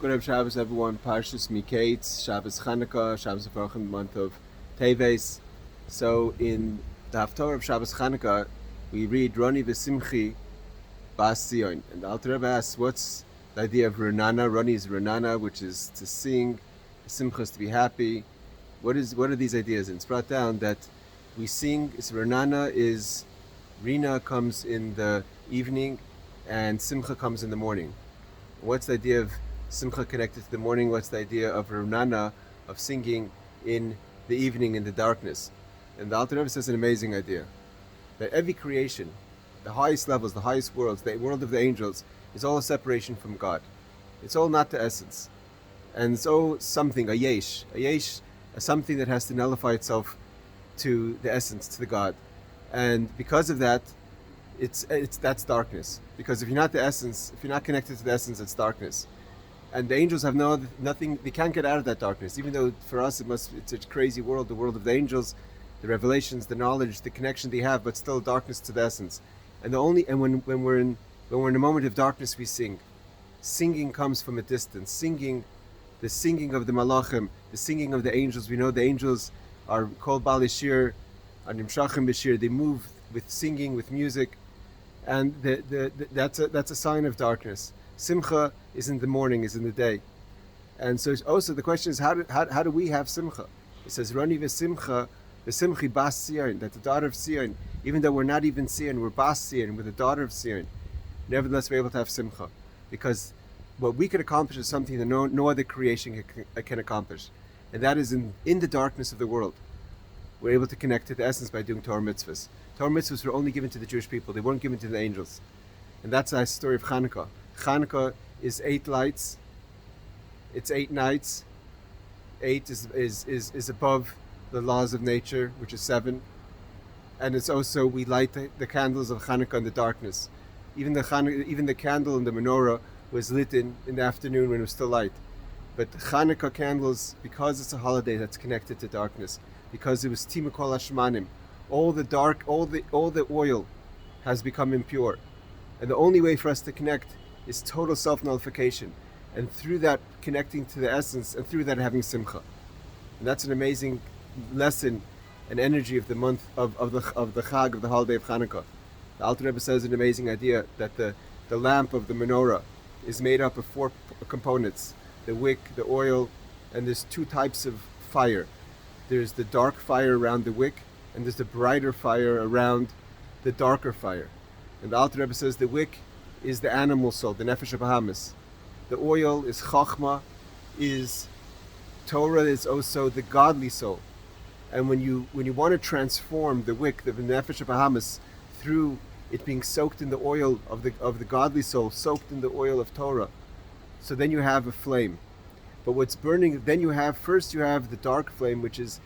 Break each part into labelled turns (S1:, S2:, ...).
S1: Good of Shabbos, everyone. Parshas Miketz, Shabbos Chanukah, Shabbos Avarach in the month of Teves. So in the Haftarah of Shabbos Chanukah, we read Roni v'Simchi Bas Zion. And the Alter Rebbe asks, what's the idea of Renana? Roni is Renana, which is to sing, Simcha is to be happy. What are these ideas? And it's brought down that we sing, Renana is, Rina comes in the evening and Simcha comes in the morning. What's the idea of Simcha connected to the morning? What's the idea of Renana, of singing in the evening in the darkness? And the Alter Rebbe says an amazing idea, that every creation, the highest levels, the highest worlds, the world of the angels, is all a separation from God. It's all not the essence. And it's all something, a yesh, something that has to nullify itself to the essence, to the God. And because of that, that's darkness. Because if you're not the essence, if you're not connected to the essence, it's darkness. And the angels have nothing, they can't get out of that darkness. Even though for us it's a crazy world, the world of the angels, the revelations, the knowledge, the connection they have, but still darkness to the essence. And when we're in a moment of darkness, we sing. Singing comes from a distance. The singing of the malachim, the singing of the angels. We know the angels are called Bali Shir, and Nimshachim B'Shir. They move with singing, with music, and that's a sign of darkness. Simcha is in the morning, is in the day, and so also the question is how do we have simcha? It says Roni v'Simcha v'Simchi Bas Zion, that the daughter of Zion, even though we're not even Zion, we're Bas Zion, we're the daughter of Zion. Nevertheless, we're able to have simcha because what we can accomplish is something that no other creation can accomplish, and that is in the darkness of the world. We're able to connect to the essence by doing Torah mitzvahs. Torah mitzvahs were only given to the Jewish people; they weren't given to the angels, and that's the story of Chanukah. Chanukah is 8 lights. It's 8 nights. 8 is above the laws of nature, which is 7, and it's also we light the candles of Chanukah in the darkness. Even the candle in the menorah was lit in the afternoon when it was still light. But Chanukah candles, because it's a holiday that's connected to darkness, because it was Timukol Hashmanim, all the oil has become impure, and the only way for us to connect is total self-nullification, and through that connecting to the essence, and through that having simcha. And that's an amazing lesson and energy of the month of the Chag, of the holiday of Chanukah. The Alter Rebbe says an amazing idea that the lamp of the menorah is made up of 4 components: the wick, the oil, and there's 2 types of fire. There's the dark fire around the wick, and there's the brighter fire around the darker fire. And the Alter Rebbe says the wick is the animal soul, the nefesh habahamis. The oil is chachma, is Torah, is also the godly soul. And when you want to transform the wick, the nefesh habahamis, through it being soaked in the oil of the godly soul, soaked in the oil of Torah, so then you have a flame. But what's burning, then you have the dark flame, which is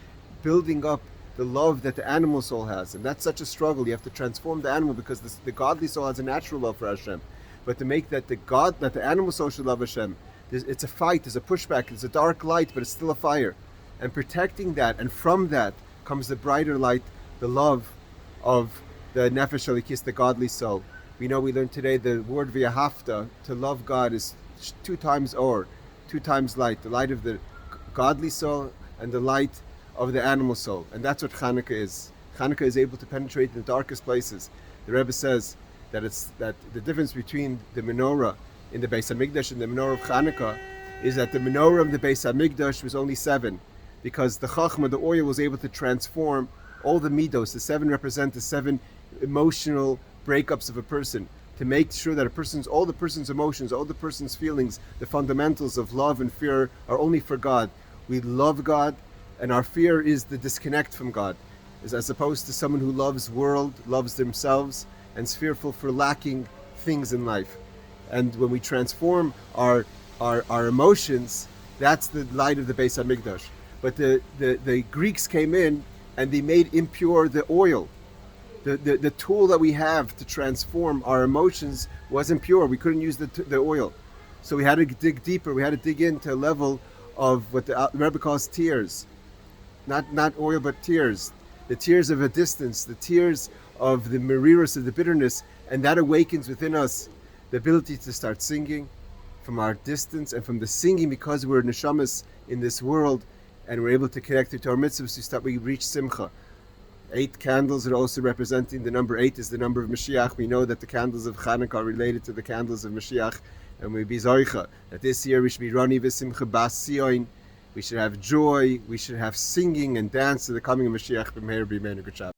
S1: building up the love that the animal soul has, and that's such a struggle. You have to transform the animal because the godly soul has a natural love for Hashem, but to make that the animal soul should love Hashem, it's a fight, there's a pushback, it's a dark light, but it's still a fire, and protecting that, and from that comes the brighter light, the love of the nefesh alikis, the godly soul. We learned today the word v'yahavta, to love God, is 2 times or, 2 times light, the light of the godly soul and the light of the animal soul. And that's what Chanukah is. Chanukah is able to penetrate in the darkest places. The Rebbe says that the difference between the menorah in the Beis Hamikdash and the menorah of Chanukah is that the menorah of the Beis Hamikdash was only 7, because the chachma, the oil, was able to transform all the midos. The 7 represent the 7 emotional breakups of a person, to make sure that all the person's emotions, all the person's feelings, the fundamentals of love and fear are only for God. We love God, and our fear is the disconnect from God, as opposed to someone who loves world, loves themselves, and is fearful for lacking things in life. And when we transform our emotions, that's the light of the Beis Hamikdash. But the Greeks came in and they made impure the oil. The tool that we have to transform our emotions was impure. We couldn't use the oil, so we had to dig deeper. We had to dig into a level of what the Rebbe calls tears. Not oil, but tears. The tears of a distance, the tears of the merirus, of the bitterness, and that awakens within us the ability to start singing, from our distance and from the singing, because we're neshamas in this world and we're able to connect it to our mitzvahs, we reach simcha. 8 candles are also representing the number 8 is the number of Mashiach. We know that the candles of Chanukah are related to the candles of Mashiach, and we be zoicha that this year we should be rani v'simcha bas sioin. We should have joy. We should have singing and dance to the coming of Mashiach. B'meir b'meir. Good Shabbos.